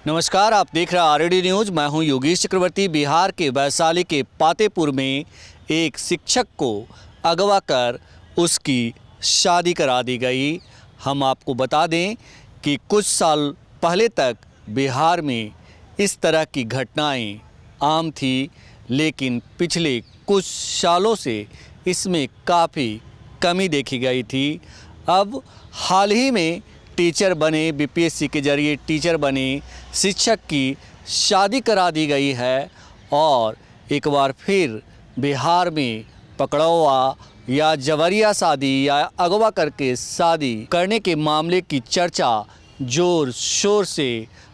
नमस्कार, आप देख रहे हैं आरडी न्यूज। मैं हूं योगेश चक्रवर्ती। बिहार के वैशाली के पातेपुर में एक शिक्षक को अगवा कर उसकी शादी करा दी गई। हम आपको बता दें कि कुछ साल पहले तक बिहार में इस तरह की घटनाएं आम थी, लेकिन पिछले कुछ सालों से इसमें काफ़ी कमी देखी गई थी। अब हाल ही में टीचर बने, बीपीएससी के जरिए टीचर बने शिक्षक की शादी करा दी गई है और एक बार फिर बिहार में पकड़ौआ या जबरिया शादी या अगवा करके शादी करने के मामले की चर्चा जोर शोर से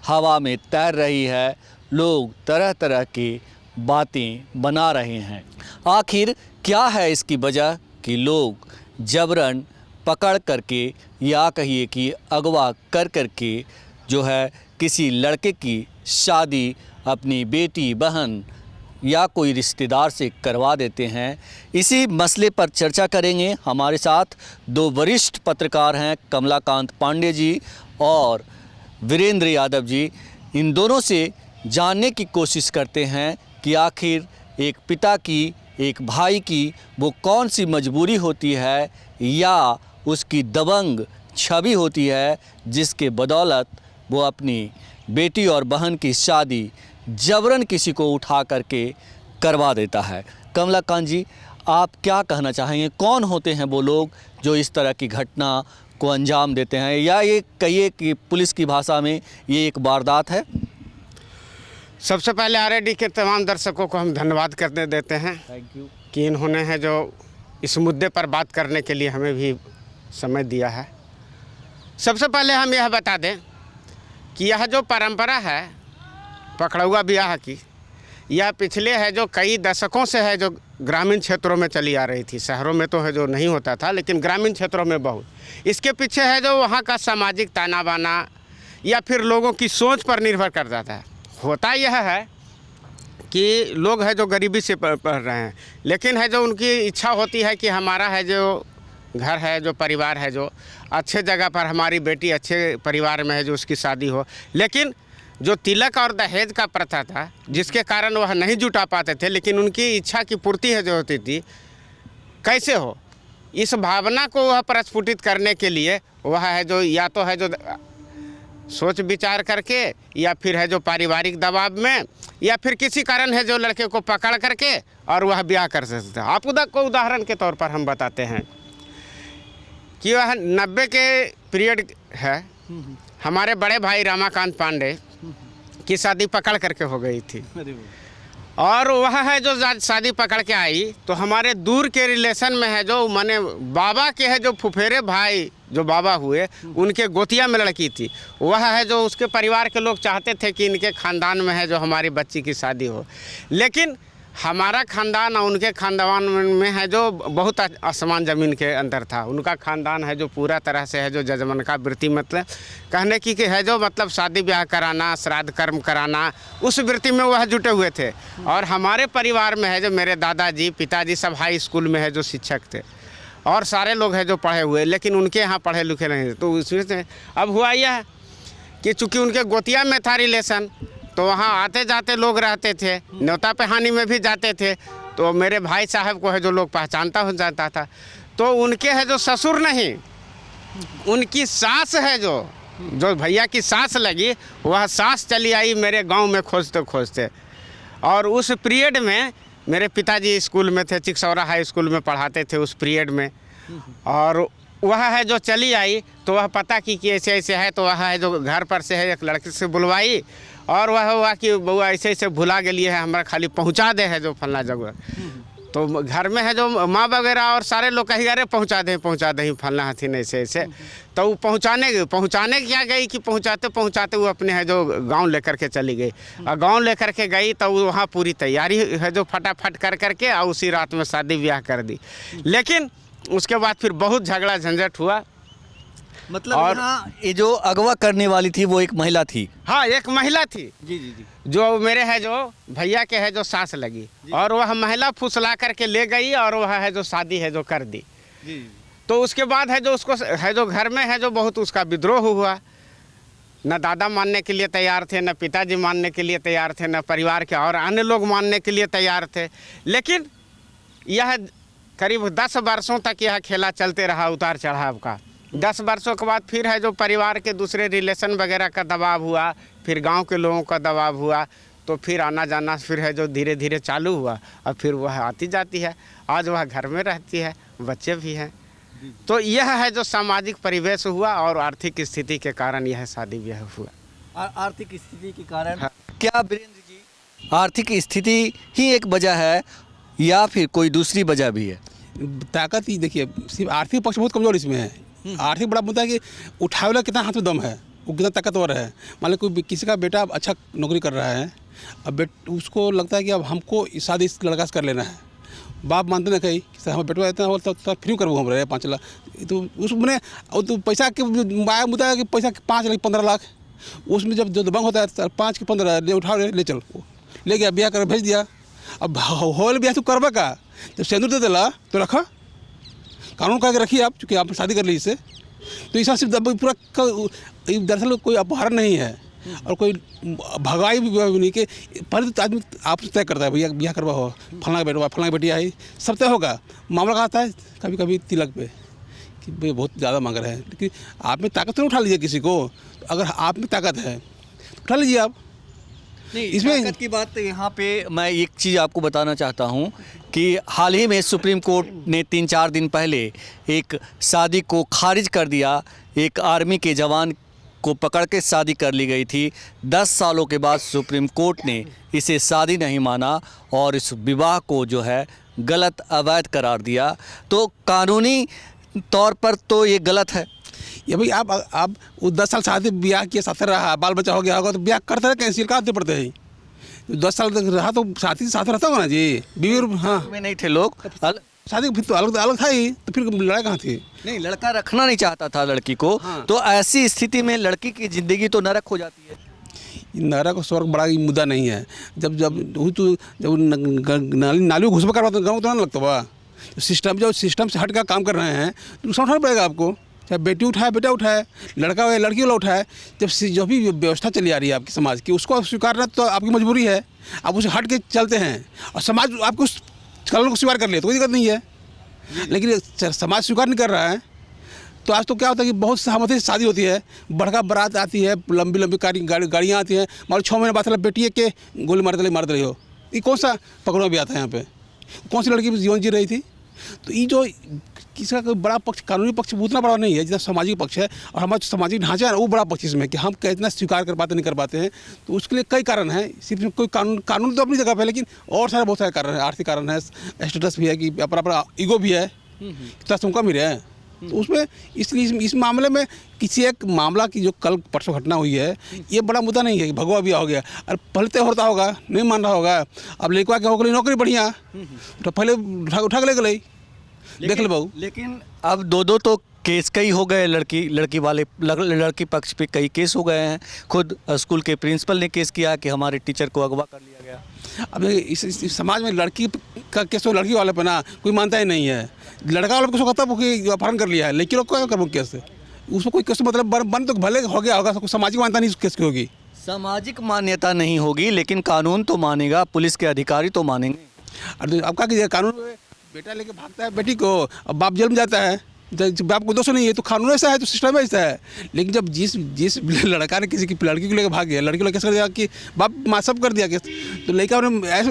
हवा में तैर रही है। लोग तरह तरह की बातें बना रहे हैं। आखिर क्या है इसकी वजह कि लोग जबरन पकड़ करके या कहिए कि अगवा कर करके जो है किसी लड़के की शादी अपनी बेटी, बहन या कोई रिश्तेदार से करवा देते हैं। इसी मसले पर चर्चा करेंगे। हमारे साथ दो वरिष्ठ पत्रकार हैं, कमलाकांत पांडे जी और वीरेंद्र यादव जी। इन दोनों से जानने की कोशिश करते हैं कि आखिर एक पिता की, एक भाई की वो कौन सी मजबूरी होती है या उसकी दबंग छवि होती है जिसके बदौलत वो अपनी बेटी और बहन की शादी जबरन किसी को उठा करके करवा देता है। कमलाकांत जी, आप क्या कहना चाहेंगे? कौन होते हैं वो लोग जो इस तरह की घटना को अंजाम देते हैं, या ये कहिए कि पुलिस की भाषा में ये एक वारदात है? सबसे पहले आरडी के तमाम दर्शकों को हम धन्यवाद करने देते हैं। थैंक यू कि इन्होंने है जो इस मुद्दे पर बात करने के लिए हमें भी समय दिया है। सबसे पहले हम यह बता दें कि यह जो परंपरा है पकड़ौआ ब्याह की, यह पिछले है जो कई दशकों से है जो ग्रामीण क्षेत्रों में चली आ रही थी। शहरों में तो है जो नहीं होता था, लेकिन ग्रामीण क्षेत्रों में बहुत। इसके पीछे है जो वहाँ का सामाजिक ताना बाना या फिर लोगों की सोच पर निर्भर कर जाता है। होता यह है कि लोग है जो गरीबी से पढ़ रहे हैं, लेकिन है जो उनकी इच्छा होती है कि हमारा है जो घर है, जो परिवार है, जो अच्छे जगह पर हमारी बेटी अच्छे परिवार में है जो उसकी शादी हो। लेकिन जो तिलक और दहेज का प्रथा था, जिसके कारण वह नहीं जुटा पाते थे, लेकिन उनकी इच्छा की पूर्ति है जो होती थी, कैसे हो, इस भावना को वह प्रस्फुटित करने के लिए वह है जो या तो है जो सोच विचार करके या फिर है जो पारिवारिक दबाव में या फिर किसी कारण है जो लड़के को पकड़ करके और वह ब्याह कर सकते हैं। आप को उदाहरण के तौर पर हम बताते हैं कि वह 90 के पीरियड है। हमारे बड़े भाई रमाकांत पांडे की शादी पकड़ करके हो गई थी और वह है जो शादी पकड़ के आई तो हमारे दूर के रिलेशन में है जो माने बाबा के है जो फुफेरे भाई जो बाबा हुए, उनके गोतिया में लड़की थी। वह है जो उसके परिवार के लोग चाहते थे कि इनके ख़ानदान में है जो हमारी बच्ची की शादी हो, लेकिन हमारा ख़ानदान और उनके ख़ानदान में है जो बहुत आसमान ज़मीन के अंदर था। उनका ख़ानदान है जो पूरा तरह से है जो जजमन का वृत्ति, मतलब कहने की कि है जो मतलब शादी ब्याह कराना, श्राद्ध कर्म कराना, उस वृत्ति में वह जुटे हुए थे। और हमारे परिवार में है जो मेरे दादाजी, पिताजी सब हाई स्कूल में है जो शिक्षक थे और सारे लोग हैं जो पढ़े हुए, लेकिन उनके यहाँ पढ़े लिखे नहीं थे। तो उसमें से अब हुआ यह कि चूँकि उनके गोतिया में था रिलेशन, तो वहाँ आते जाते लोग रहते थे, न्योता पहानी में भी जाते थे। तो मेरे भाई साहब को है जो लोग पहचानता हो जाता था। तो उनके है जो ससुर नहीं, उनकी सास है जो भैया की सास लगी, वह सास चली आई मेरे गांव में खोजते खोजते। और उस पीरियड में मेरे पिताजी स्कूल में थे, चिकसौरा हाई स्कूल में पढ़ाते थे उस पीरियड में। और वह है जो चली आई तो वह पता की कि ऐसे ऐसे है, तो वह है जो घर पर से है एक लड़के से बुलवाई और वह हुआ कि बउआ ऐसे ऐसे भुला गई है, हमारा खाली पहुंचा दे है जो फलना जगह। तो घर में है जो माँ वगैरह और सारे लोग कही अरे पहुंचा दे फलना हथिन ऐसे ऐसे। तो वो पहुंचाने क्या गई कि पहुंचाते पहुंचाते वो अपने है जो गांव लेकर के चली गई। और गांव लेकर के गई तो वहाँ पूरी तैयारी है जो फटाफट कर करके और उसी रात में शादी ब्याह कर दी। लेकिन उसके बाद फिर बहुत झगड़ा झंझट हुआ। मतलब और ये जो अगवा करने वाली थी वो एक महिला थी? हाँ, एक महिला थी जी जी जी, जो मेरे है जो भैया के है जो सास लगी और वह महिला फुसला करके ले गई और वह है जो शादी है जो कर दी जी। तो उसके बाद है जो उसको है जो घर में है जो बहुत उसका विद्रोह हुआ। न दादा मानने के लिए तैयार थे, न पिताजी मानने के लिए तैयार थे, न परिवार के और अन्य लोग मानने के लिए तैयार थे। लेकिन यह करीब 10 वर्षों तक यह खेला चलते रहा, उतार चढ़ाव का। 10 वर्षों के बाद फिर है जो परिवार के दूसरे रिलेशन वगैरह का दबाव हुआ, फिर गांव के लोगों का दबाव हुआ, तो फिर आना जाना फिर है जो धीरे धीरे चालू हुआ। और फिर वह आती जाती है, आज वह घर में रहती है, बच्चे भी हैं। तो यह है जो सामाजिक परिवेश हुआ और आर्थिक स्थिति के कारण यह शादी ब्याह हुआ। आर्थिक स्थिति के कारण क्या वीरेंद्र जी, आर्थिक स्थिति ही एक वजह है या फिर कोई दूसरी वजह भी है? ताकत ही देखिए, सिर्फ आर्थिक पक्ष बहुत कमज़ोर इसमें है। आर्थिक बड़ा मुद्दा है कि उठावे वाला कितना हाथ में दम है, वो कितना ताकतवर है। मान लो कोई किसी का बेटा अच्छा नौकरी कर रहा है, अब उसको लगता है कि अब हमको शादी इस लड़का से कर लेना है। बाप मानते ना कहीं कि हमारे बेटवा इतना हो तो फ्री कर घूम रहे हैं 5 लाख, तो उसमें तो पैसा के माया मुद्दा है कि पैसा 5 लाख 15 लाख, उसमें जब जो दबंग होता है 5 के 15 ले उठा ले चल, ले गया ब्याह कर भेज दिया। अब होल ब्याह तो करवा का, जब सिंदूर दे दिला तो रखा, कानून का रखिए आप, चूँकि आपने शादी कर ली इससे। तो इस सिर्फ पूरा दरअसल कोई अपहरण नहीं है और कोई भगाई भी नहीं कि पहले तो आदमी आप तय करता है, भैया ब्याह करवा हो, फलाना का बेटा फलाना की बेटी आई, सब तय होगा। मामला का आता है कभी कभी तिलक पे कि भाई बहुत ज़्यादा मांग रहे हैं, लेकिन आप में ताकत तो उठा लीजिए किसी को। तो अगर आप में ताकत है तो उठा लीजिए आप। नहीं, इसमें ताकत की बात यहाँ पे मैं एक चीज़ आपको बताना चाहता हूँ कि हाल ही में सुप्रीम कोर्ट ने 3-4 दिन पहले एक शादी को खारिज कर दिया। एक आर्मी के जवान को पकड़ के शादी कर ली गई थी। 10 सालों के बाद सुप्रीम कोर्ट ने इसे शादी नहीं माना और इस विवाह को जो है गलत, अवैध करार दिया। तो कानूनी तौर पर तो ये गलत है। ये भाई आप वो 10 साल शादी ब्याह किया, साथ रहा, बाल बच्चा हो गया होगा, तो ब्याह करते रहे, कैंसिल करते पड़ते हैं। 10 साल तक रहा तो साथी साथ रहता होगा ना जी, बीवी। हाँ, में नहीं थे लोग, शादी फिर तो अलग था ही, तो फिर लड़ाई कहाँ थी? नहीं, लड़का रखना नहीं चाहता था लड़की को। हाँ। तो ऐसी स्थिति में लड़की की ज़िंदगी तो नरक हो जाती है। नरक और स्वर्ग बड़ा मुद्दा नहीं है। जब नाली में घुसपा करवाते गाँव तो ना लगता हुआ, तो सिस्टम से हट कर काम कर रहे हैं तो नुकसान उठाना पड़ेगा आपको। चाहे बेटी उठाए, बेटा उठाए, लड़का हो या लड़की वाला उठाए, जो भी व्यवस्था चली आ रही है आपकी समाज की, उसको स्वीकारना तो आपकी मजबूरी है। आप उसे हट के चलते हैं और समाज आपको कल को स्वीकार कर लिया तो कोई दिक्कत नहीं है, लेकिन समाज स्वीकार नहीं कर रहा है। तो आज तो क्या होता है कि बहुत सहमति से शादी होती है, बड़का बारात आती है, लंबी लंबी गाड़ियाँ आती हैं, मान 6 महीने बाद बेटी है के गोली मार रही हो, ये कौन सा पकड़वा भी आता है यहाँ पे? कौन सी लड़की जीवन जी रही थी? तो ये जो किसका कोई बड़ा पक्ष, कानूनी पक्ष उतना बड़ा नहीं है जितना सामाजिक पक्ष है, और हमारा सामाजिक ढांचा है वो बड़ा पक्ष इसमें कि हम कितना स्वीकार कर पाते नहीं कर पाते हैं। तो उसके लिए कई कारण हैं, सिर्फ कोई कानून तो अपनी जगह पे है, लेकिन और सारे बहुत सारे कारण हैं। आर्थिक कारण है, स्टेटस भी है कि अपना ईगो भी है, इतना तुमका भी है। तो उसमें इसलिए इस मामले में किसी एक मामला की जो कल परसों घटना हुई है, ये बड़ा मुद्दा नहीं है कि भगवा भी हो गया और पहले तय होता होगा, नहीं मान रहा होगा। अब लड़का के हो गई नौकरी बढ़िया, तो पहले उठा के ले गई, देख ले बहू। लेकिन अब दो तो केस कई हो गए, लड़की पक्ष पे कई केस हो गए हैं। खुद स्कूल के प्रिंसिपल ने केस किया कि हमारे टीचर को अगवा कर लिया गया। अब इस समाज में लड़की का केस तो लड़की वाले पे ना कोई मानता ही नहीं है। लड़का वाले को कहता है कि अपहरण कर लिया है, लड़की लोग क्या करो केस से, उसको कोई केस मतलब बन तो भले हो गया होगा, सामाजिक मान्यता नहीं केस की होगी। सामाजिक मान्यता नहीं होगी, लेकिन कानून तो मानेगा, पुलिस के अधिकारी तो मानेंगे। और अब क्या कीजिए, कानून में बेटा लेके भागता है बेटी को, अब बाप जेल में जाता है, जब बाप को दोष नहीं है तो कानून ऐसा है, तो सिस्टम ऐसा है। लेकिन जब जिस लड़का ने किसी की लड़की को लेकर भाग गया, लड़की को कैसे कर दिया कि बाप माँ सब कर दिया केस, तो लड़का ने ऐसे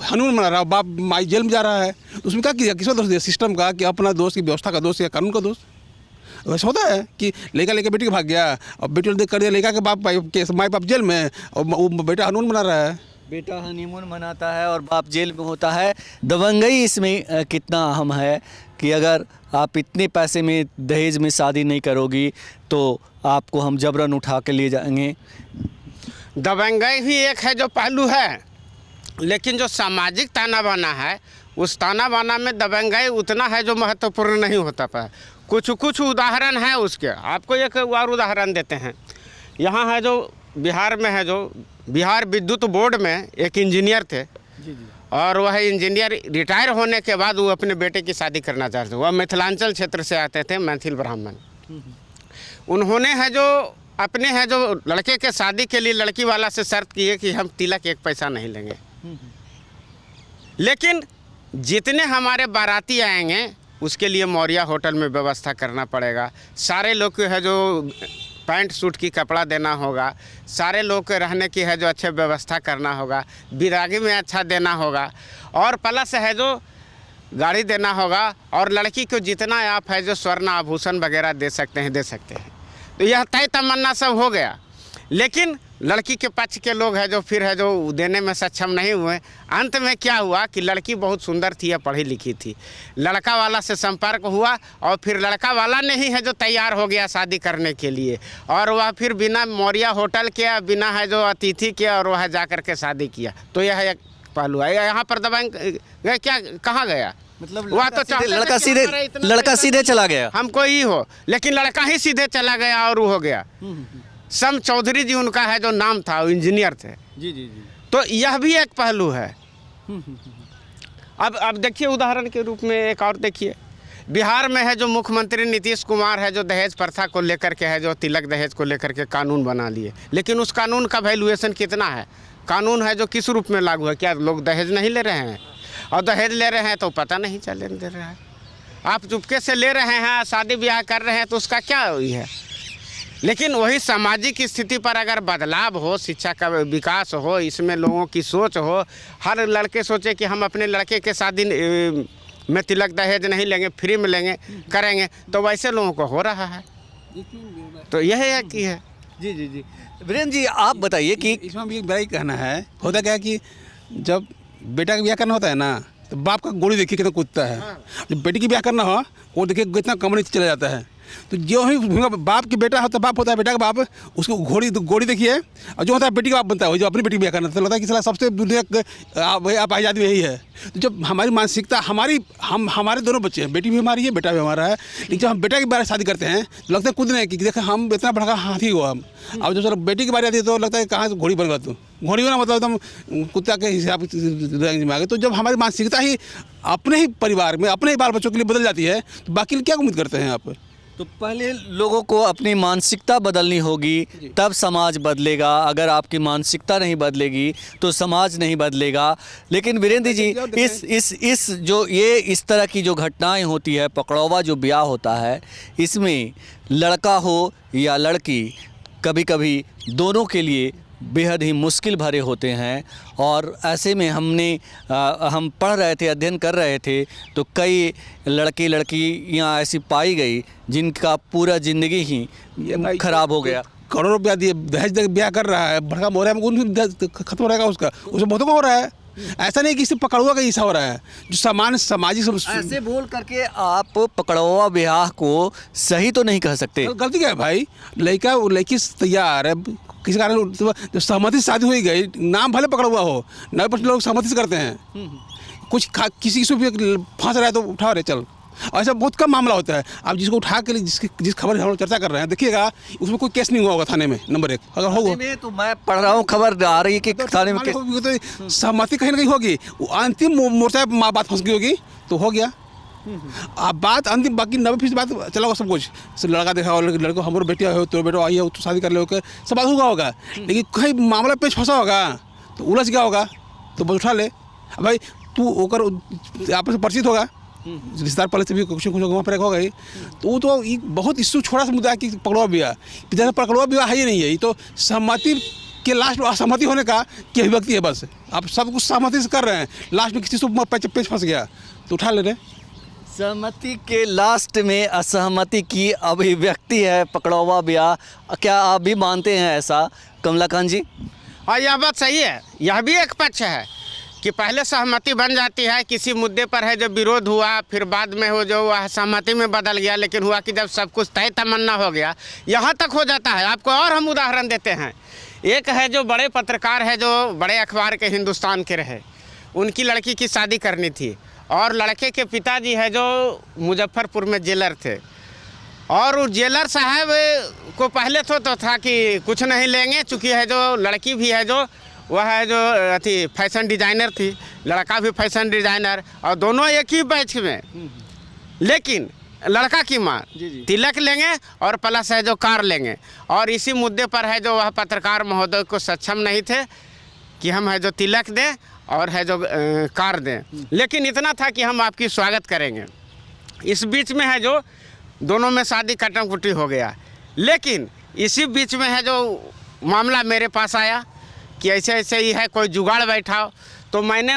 कानून बना रहा, बाप माँ जेल में जा रहा है, तो उसमें क्या किया, किसका दोष दिया? सिस्टम का, कि अपना दोष की व्यवस्था का दोष या कानून का दोष? वैसा होता है कि लड़का लेके बेटी को भाग गया और बेटी ने कर दिया लड़का के बाप केस, माँ बाप जेल में, और वो बेटा कानून बना रहा है। बेटा हनीमून मनाता है और बाप जेल में होता है। दबंगई इसमें कितना अहम है कि अगर आप इतने पैसे में दहेज में शादी नहीं करोगी तो आपको हम जबरन उठा के ले जाएंगे। दबंगई भी एक है जो पहलू है, लेकिन जो सामाजिक ताना बाना है, उस ताना बाना में दबंगई उतना है जो महत्वपूर्ण नहीं होता पाया। कुछ उदाहरण हैं उसके, आपको एक और उदाहरण देते हैं। यहाँ है जो बिहार में है, जो बिहार विद्युत बोर्ड में एक इंजीनियर थे, और वह इंजीनियर रिटायर होने के बाद वो अपने बेटे की शादी करना चाहते थे। वह मिथिलांचल क्षेत्र से आते थे, मैथिल ब्राह्मण। उन्होंने है जो अपने हैं जो लड़के के शादी के लिए लड़की वाला से शर्त की है कि हम तिलक 1 पैसा नहीं लेंगे, लेकिन जितने हमारे बाराती आएंगे उसके लिए मौर्या होटल में व्यवस्था करना पड़ेगा। सारे लोग को है जो पैंट सूट की कपड़ा देना होगा, सारे लोग के रहने की है जो अच्छे व्यवस्था करना होगा, बिरागी में अच्छा देना होगा, और प्लस है जो गाड़ी देना होगा, और लड़की को जितना आप है जो स्वर्ण आभूषण वगैरह दे सकते हैं। तो यह तय तमन्ना सब हो गया, लेकिन लड़की के पक्ष के लोग हैं जो फिर है जो देने में सक्षम नहीं हुए। अंत में क्या हुआ कि लड़की बहुत सुंदर थी या पढ़ी लिखी थी, लड़का वाला से संपर्क हुआ और फिर लड़का वाला नहीं है जो तैयार हो गया शादी करने के लिए, और वह फिर बिना मौर्या होटल के, बिना है जो अतिथि के, और वह जा कर के शादी किया। तो यह एक पहलू है। यहाँ पर दबंग गए क्या, कहाँ गया? मतलब वह तो लड़का सीधे चला गया, हमको ही हो, लेकिन लड़का ही सीधे चला गया और वो हो गया। सम चौधरी जी उनका है जो नाम था, वो इंजीनियर थे। जी जी जी। तो यह भी एक पहलू है। अब देखिए उदाहरण के रूप में एक और देखिए, बिहार में है जो मुख्यमंत्री नीतीश कुमार है जो दहेज प्रथा को लेकर के है जो तिलक दहेज को लेकर के कानून बना लिए, लेकिन उस कानून का वैल्यूएशन कितना है? कानून है जो किस रूप में लागू है? क्या लोग दहेज नहीं ले रहे हैं? और दहेज ले रहे हैं तो पता नहीं चलने दे रहा है। आप चुपके से ले रहे हैं, शादी ब्याह कर रहे हैं, तो उसका क्या है? लेकिन वही सामाजिक स्थिति पर अगर बदलाव हो, शिक्षा का विकास हो, इसमें लोगों की सोच हो, हर लड़के सोचे कि हम अपने लड़के के शादी में तिलक दहेज नहीं लेंगे, फ्री में लेंगे, करेंगे, तो वैसे लोगों को हो रहा है। तो यह है कि है। जी जी जी। वीरेंद्र जी आप बताइए कि इसमें भी मेरा ही कहना है, होता क्या है कि जब बेटा का ब्याह करना होता है ना, तो बाप का गोली देखिए कितना कूदता है। जब बेटी की ब्याह करना हो, वो देखिए कितना कमरे चला जाता है। तो जो ही बाप की बेटा होता, बाप होता है बेटा का बाप, उसको गोली देखिए, और जो होता है बेटी का बाप बनता है, जो अपनी बेटी की ब्याह करना, तो लगता है कि साला सबसे दुनिया आप आज़ादी में यही है। तो जब हमारी मानसिकता, हमारे दोनों बच्चे हैं, बेटी भी हमारी है, बेटा भी हमारा है, लेकिन जब हम बेटा की बारे शादी करते हैं तो लगता है खुद नहीं कि देखो हम इतना बड़ा हाथी हुआ हम। अब जब बेटी की बारी आती है तो लगता है कहाँ से घोड़ी बन गया तू। घोड़ी होना मतलब एकदम कुत्ता के हिसाब में आ गए। तो जब हमारी मानसिकता ही अपने ही परिवार में, अपने ही बाल बच्चों के लिए बदल जाती है, तो बाकी क्या उम्मीद करते हैं आप? तो पहले लोगों को अपनी मानसिकता बदलनी होगी, तब समाज बदलेगा। अगर आपकी मानसिकता नहीं बदलेगी तो समाज नहीं बदलेगा। लेकिन वीरेंद्र जी इस जो ये इस तरह की जो घटनाएं होती है, पकड़ौवा जो ब्याह होता है, इसमें लड़का हो या लड़की, कभी कभी दोनों के लिए बेहद ही मुश्किल भरे होते हैं। और ऐसे में हम पढ़ रहे थे, अध्ययन कर रहे थे, तो कई लड़के लड़कियां ऐसी पाई गई जिनका पूरा ज़िंदगी ही खराब हो गया। करोड़ों रुपया दिए दहेज ब्याह कर रहा है, भड़का मोहरा में खत्म हो रहेगा उसका, उसे बहुतों को हो रहा है। ऐसा नहीं कि सिर्फ पकड़ुआ का ऐसा हो रहा है, जो सामान्य सामाजिक ऐसे बोल करके आप पकड़ुआ ब्याह को सही तो नहीं कह सकते। गलती क्या है भाई? लड़की तैयार है, किसी कारण जब सहमति से शादी हुई गई, नाम भले पकड़ा हुआ हो, 90% लोग सहमति से करते हैं। कुछ किसी से भी फंस रहा है तो उठा रहे चल, ऐसा बहुत कम मामला होता है। आप जिसको उठा के जिस खबर हम लोग चर्चा कर रहे हैं, देखिएगा उसमें कोई केस नहीं हुआ होगा थाने में। नंबर 1 अगर होगा तो मैं पढ़ रहा हूँ, खबर आ रही है कि थाने में तो सहमति कहीं ना कहीं होगी, अंतिम मोर्चा माँ बात फंस गई होगी तो हो गया। अब बात अंतिम, बाकी 90% बात चला होगा सब कुछ। लड़का देखा होगा, लड़को हमारे बेटी हो तो बेटा आई है तो शादी कर ले होकर सब बात होगा। लेकिन कहीं मामला पेच फंसा होगा तो उलझ गया होगा तो बस उठा ले। अब भाई तू होकर आपस में परिचित होगा, रिश्तेदार पहले से भी कुछ वहाँ पर होगा ही, तो ये बहुत इशू छोटा सा मुद्दा है कि पकड़वा ब्याह, जैसे पकड़वा ब्याह है ही नहीं है। ये तो सहमति के लास्ट असहमति होने का की अभिव्यक्ति है। बस आप सब कुछ सहमति से कर रहे हैं, लास्ट में किसी से पेच फंस गया तो उठा ले रहे। सहमति के लास्ट में असहमति की अभिव्यक्ति है पकड़ौवा ब्याह। क्या आप भी मानते हैं ऐसा, कमलाकांत जी? हाँ, यह बात सही है। यह भी एक पक्ष है कि पहले सहमति बन जाती है किसी मुद्दे पर, है जब विरोध हुआ, फिर बाद में हो जो वह सहमति में बदल गया। लेकिन हुआ कि जब सब कुछ तय तमन्ना हो गया, यहाँ तक हो जाता है। आपको और हम उदाहरण देते हैं। एक है जो बड़े पत्रकार है, जो बड़े अखबार के हिंदुस्तान के रहे, उनकी लड़की की शादी करनी थी, और लड़के के पिताजी है जो मुजफ्फरपुर में जेलर थे, और उस जेलर साहब को पहले तो था कि कुछ नहीं लेंगे, चूँकि है जो लड़की भी है जो वह है जो अथी फैशन डिज़ाइनर थी, लड़का भी फैशन डिज़ाइनर, और दोनों एक ही बैच में। लेकिन लड़का की माँ जी, जी। तिलक लेंगे और प्लस है जो कार लेंगे। और इसी मुद्दे पर है जो वह पत्रकार महोदय को सक्षम नहीं थे कि हम है जो तिलक दें और है जो कार दें, लेकिन इतना था कि हम आपकी स्वागत करेंगे। इस बीच में है जो दोनों में शादी कटम कुटी हो गया, लेकिन इसी बीच में है जो मामला मेरे पास आया कि ऐसे ऐसे ही है, कोई जुगाड़ बैठाओ। तो मैंने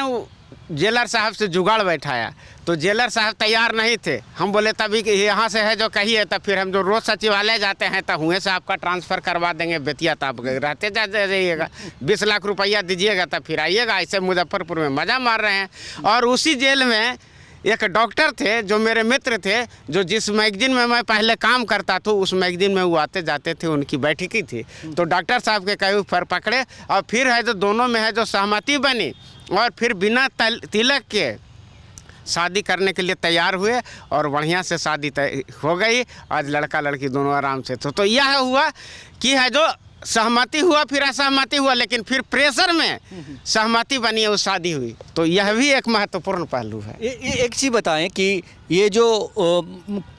जेलर साहब से जुगाड़ बैठाया, तो जेलर साहब तैयार नहीं थे। हम बोले तभी कि यहाँ से है जो कहिए, तब फिर हम जो रोज़ सचिवालय जाते हैं तो हुए से आपका ट्रांसफ़र करवा देंगे बेतिया, तो आप रहते जाइएगा, 20 लाख रुपया दीजिएगा तब फिर आइएगा। ऐसे मुजफ्फरपुर में मज़ा मार रहे हैं। और उसी जेल में एक डॉक्टर थे जो मेरे मित्र थे, जो जिस मैगजीन में मैं पहले काम करता था उस मैगजीन में वो आते जाते थे, उनकी बैठकी थी। तो डॉक्टर साहब के कई पर पकड़े और फिर है जो दोनों में है जो सहमति बनी और फिर बिना तिलक के शादी करने के लिए तैयार हुए और बढ़िया से शादी तय हो गई। आज लड़का लड़की दोनों आराम से तो यह हुआ कि है जो सहमति हुआ, फिर असहमति हुआ, लेकिन फिर प्रेशर में सहमति बनी और शादी हुई। तो यह भी एक महत्वपूर्ण पहलू है। एक चीज़ बताएं कि ये जो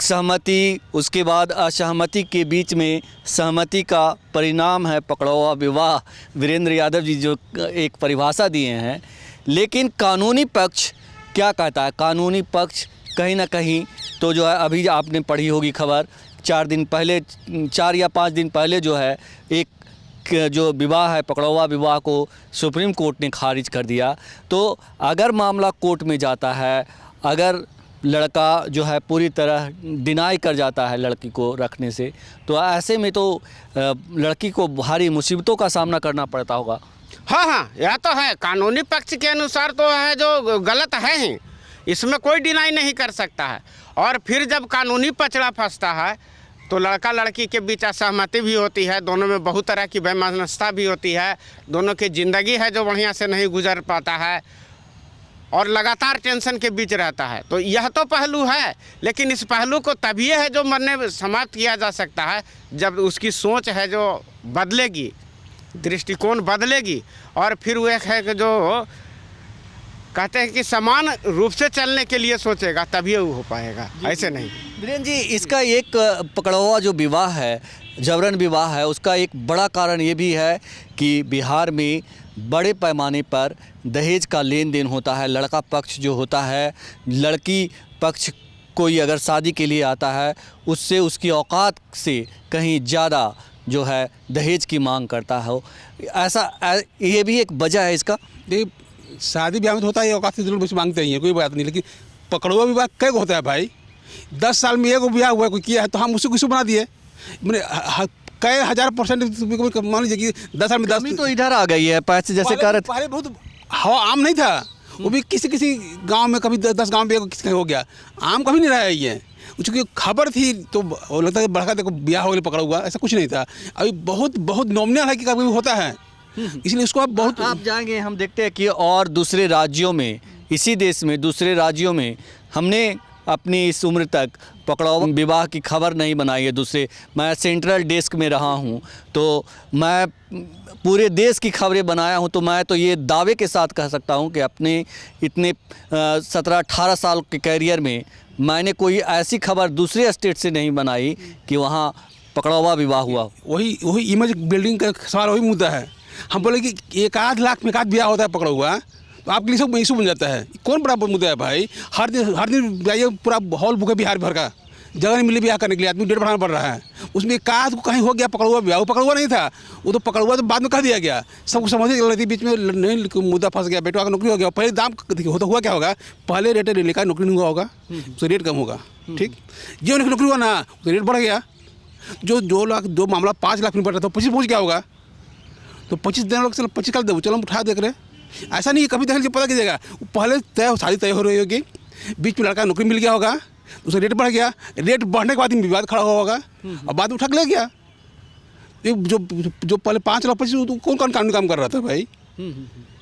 सहमति उसके बाद असहमति के बीच में सहमति का परिणाम है पकड़वा विवाह, वीरेंद्र यादव जी जो एक परिभाषा दिए हैं, लेकिन कानूनी पक्ष क्या कहता है? कानूनी पक्ष कहीं ना कहीं तो जो है, अभी आपने पढ़ी होगी खबर, 4 या 5 दिन पहले जो है एक जो विवाह है पकड़वा विवाह को सुप्रीम कोर्ट ने खारिज कर दिया। तो अगर मामला कोर्ट में जाता है, अगर लड़का जो है पूरी तरह डिनाई कर जाता है लड़की को रखने से, तो ऐसे में तो लड़की को भारी मुसीबतों का सामना करना पड़ता होगा। हाँ, यह तो है। कानूनी पक्ष के अनुसार तो है जो गलत है ही, इसमें कोई डिनाई नहीं कर सकता है। और फिर जब कानूनी पचड़ा फंसता है तो लड़का लड़की के बीच असहमति भी होती है, दोनों में बहुत तरह की वैमनस्यता भी होती है, दोनों की ज़िंदगी है जो बढ़िया से नहीं गुजर पाता है और लगातार टेंशन के बीच रहता है। तो यह तो पहलू है, लेकिन इस पहलू को तभी है जो मरने समाप्त किया जा सकता है जब उसकी सोच है जो बदलेगी, दृष्टिकोण बदलेगी, और फिर वो एक है कि जो कहते हैं कि समान रूप से चलने के लिए सोचेगा, तभी वो हो पाएगा, ऐसे नहीं। वीरेंद्र जी, इसका एक पकड़वा जो विवाह है, जबरन विवाह है, उसका एक बड़ा कारण ये भी है कि बिहार में बड़े पैमाने पर दहेज का लेन देन होता है। लड़का पक्ष जो होता है, लड़की पक्ष कोई अगर शादी के लिए आता है उससे उसकी औकात से कहीं ज़्यादा जो है दहेज की मांग करता हो। ऐसा ये भी एक वजह है इसका। शादी ब्याह में तो होता है, औकात से जरूर मांगते ही हैं, कोई बात नहीं, लेकिन पकड़वा विवाह कई को होता है भाई। 10 साल में एक ब्याह हुआ कोई किया है तो हम उसी को इशू बना दिए। मैंने कई 1000% मान लीजिए कि 10 साल में 10 तो इधर आ गई है पैसे जैसे कर पहले बहुत हवा आम नहीं था, वो भी किसी गांव में कभी 10 गांव में किसी हो गया, आम कभी नहीं रहा है ये। चूँकि खबर थी तो लगता है बड़का देखो ब्याह हो गया पकड़ा हुआ, ऐसा कुछ नहीं था। अभी बहुत नॉमिनल है कि कभी होता है, इसलिए उसको आप जाएंगे। हम देखते हैं कि और दूसरे राज्यों में, इसी देश में दूसरे राज्यों में हमने अपनी इस उम्र तक पकड़वा विवाह की खबर नहीं बनाई है। दूसरे, मैं सेंट्रल डेस्क में रहा हूं तो मैं पूरे देश की खबरें बनाया हूं, तो मैं तो ये दावे के साथ कह सकता हूं कि अपने इतने 17-18 साल के कैरियर में मैंने कोई ऐसी खबर दूसरे स्टेट से नहीं बनाई कि वहाँ पकड़वा विवाह हुआ। वही इमेज बिल्डिंग का सवाल, वही मुद्दा है। हम बोले कि 1-8 लाख में 1 ब्याह होता है पकड़ा हुआ, तो आपके लिए सब इशू बन जाता है। कौन बड़ा मुद्दा है भाई? हर दिन जाइए, पूरा हॉल बुक है बिहार भर का, जगह नहीं मिली ब्याह करने के लिए, आदमी डेट बढ़ाना पड़ रहा है। उसमें 1 को कहीं हो गया पकड़ा हुआ ब्याह, वो पकड़ा हुआ नहीं था, वो तो पकड़ा हुआ तो बाद में कह दिया गया, सबको समझ चल रही थी, बीच में नहीं मुद्दा फंस गया, बेटवा का नौकरी हो गया। पहले दाम होता हुआ क्या होगा, पहले रेट लिखा नौकरी नहीं हुआ होगा तो रेट कम होगा, ठीक। जो नौकरी हुआ ना तो रेट बढ़ गया। जो मामला 5 लाख में बढ़ रहा था 25 पहुँच गया होगा, तो 25 देने लोग चलो 25 कर दो, चलो हम उठा देख रहे। ऐसा नहीं, कभी देख लीजिए पता कीजिएगा, पहले शादी तय हो रही होगी, बीच में लड़का नौकरी मिल गया होगा, उसका रेट बढ़ गया, रेट बढ़ने के बाद विवाद खड़ा हुआ होगा और बाद में उठा के ले गया। जो पहले 5 लाख 25 कौन कानूनी काम कर रहा था भाई?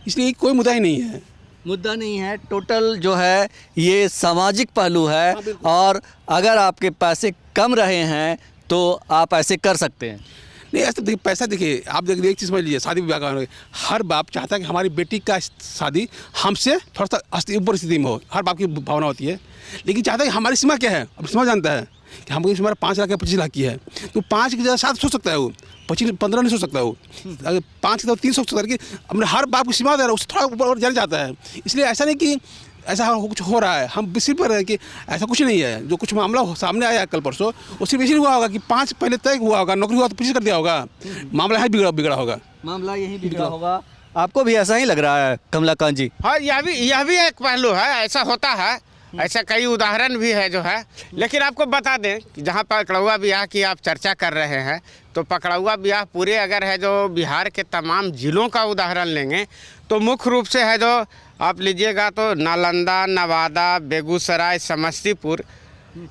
इसलिए कोई मुद्दा ही नहीं है। मुद्दा नहीं है, टोटल जो है ये सामाजिक पहलू है। और अगर आपके पैसे कम रहे हैं तो आप ऐसे कर सकते हैं। नहीं ऐसा देखिए, पैसा देखिए, आप देखिए एक चीज़ समझ लीजिए, शादी विवाह का हर बाप चाहता है कि हमारी बेटी का शादी हमसे थोड़ा सा ऊपर स्थिति में हो, हर बाप की भावना होती है। लेकिन चाहता है कि हमारी सीमा क्या है, अब सीमा जानता है कि हमको हमारा 5 लाख या 25 लाख की है, तो 5 की जगह 7 सोच सकता है वो, 25-15 नहीं सोच सकता वो, अगर 5 की तो 3 सोच सकता है कि अपने हर बाप की सीमा दे रहा है, उससे थोड़ा ऊपर और जाना चाहता है। इसलिए ऐसा नहीं कि ऐसा कुछ हो रहा है, हम इसी पर है कि ऐसा कुछ नहीं है। जो कुछ मामला सामने आया कल परसों, वो सिर्फ इसी हुआ होगा कि 5 पहले तय हुआ होगा, नौकरी हुआ तो 25 कर दिया होगा, मामला है बिगड़ा होगा। मामला यही बिगड़ा होगा। आपको भी ऐसा ही लग रहा है कमलाकांत जी? हाँ, यह भी एक पहलू है, ऐसा होता है, ऐसा कई उदाहरण भी है जो है। लेकिन आपको बता दें कि जहाँ पकड़ौआ ब्याह की आप चर्चा कर रहे हैं, तो पकड़ौआ ब्याह पूरे अगर है जो बिहार के तमाम ज़िलों का उदाहरण लेंगे तो मुख्य रूप से है जो आप लीजिएगा तो नालंदा, नवादा, बेगूसराय, समस्तीपुर,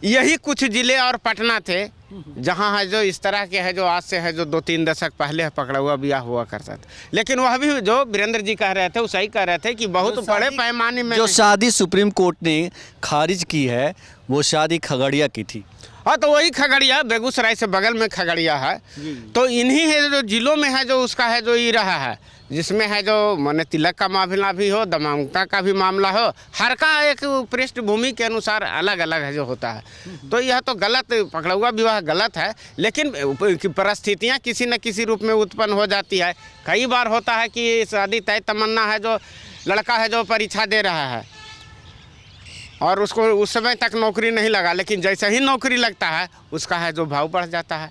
यही कुछ ज़िले और पटना थे जहाँ है जो इस तरह के है जो आज से है जो 2-3 दशक पहले पकड़ौआ ब्याह हुआ करता था। लेकिन वह भी जो वीरेंद्र जी कह रहे थे वो सही कह रहे थे कि बहुत बड़े पैमाने में जो शादी सुप्रीम कोर्ट ने खारिज की है वो शादी खगड़िया की थी। हाँ, तो वही खगड़िया, बेगूसराय से बगल में खगड़िया है। तो इन्हीं है जो जिलों में है जो उसका है जो ये रहा है, जिसमें है जो माने तिलक का मामला भी हो, दमांगता का भी मामला हो, हर का एक पृष्ठभूमि के अनुसार अलग अलग है जो होता है। तो यह तो गलत, पकड़ौआ विवाह गलत है, लेकिन परिस्थितियाँ किसी न किसी रूप में उत्पन्न हो जाती है। कई बार होता है कि शादी तय तमन्ना है जो लड़का है जो परीक्षा दे रहा है और उसको उस समय तक नौकरी नहीं लगा, लेकिन जैसे ही नौकरी लगता है उसका है जो भाव बढ़ जाता है।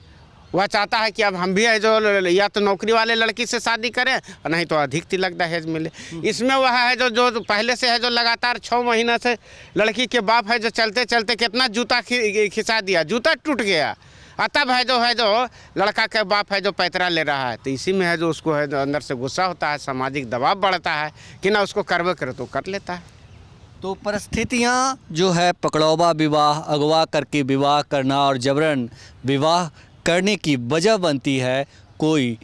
वह चाहता है कि अब हम भी है जो या तो नौकरी वाले लड़की से शादी करें और नहीं तो अधिक तिलक दहेज मिले। इसमें वह है जो पहले से है जो लगातार 6 महीना से लड़की के बाप है जो चलते चलते कितना जूता खिंचा दिया, जूता टूट गया, और तब है जो लड़का के बाप है जो पैतरा ले रहा है। तो इसी में है जो उसको है जो अंदर से गुस्सा होता है, सामाजिक दबाव बढ़ता है कि ना उसको करवे करे तो कर लेता है। तो परिस्थितियाँ जो है पकड़ौवा विवाह, अगवा करके विवाह करना और जबरन विवाह करने की वजह बनती है। कोई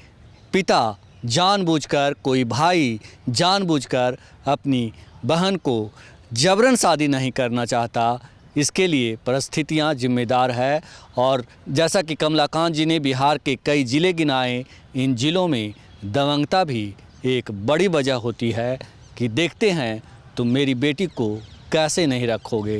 पिता जानबूझकर, कोई भाई जानबूझकर अपनी बहन को जबरन शादी नहीं करना चाहता, इसके लिए परिस्थितियाँ जिम्मेदार है। और जैसा कि कमलाकांत जी ने बिहार के कई ज़िले गिनाए, इन ज़िलों में दबंगता भी एक बड़ी वजह होती है कि देखते हैं तुम मेरी बेटी को कैसे नहीं रखोगे,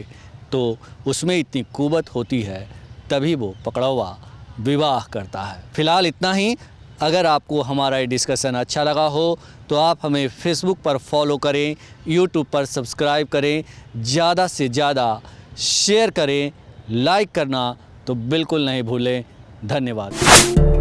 तो उसमें इतनी कुवत होती है, तभी वो पकड़ौवा विवाह करता है। फ़िलहाल इतना ही। अगर आपको हमारा ये डिस्कशन अच्छा लगा हो तो आप हमें फेसबुक पर फॉलो करें, यूट्यूब पर सब्सक्राइब करें, ज़्यादा से ज़्यादा शेयर करें, लाइक करना तो बिल्कुल नहीं भूलें। धन्यवाद।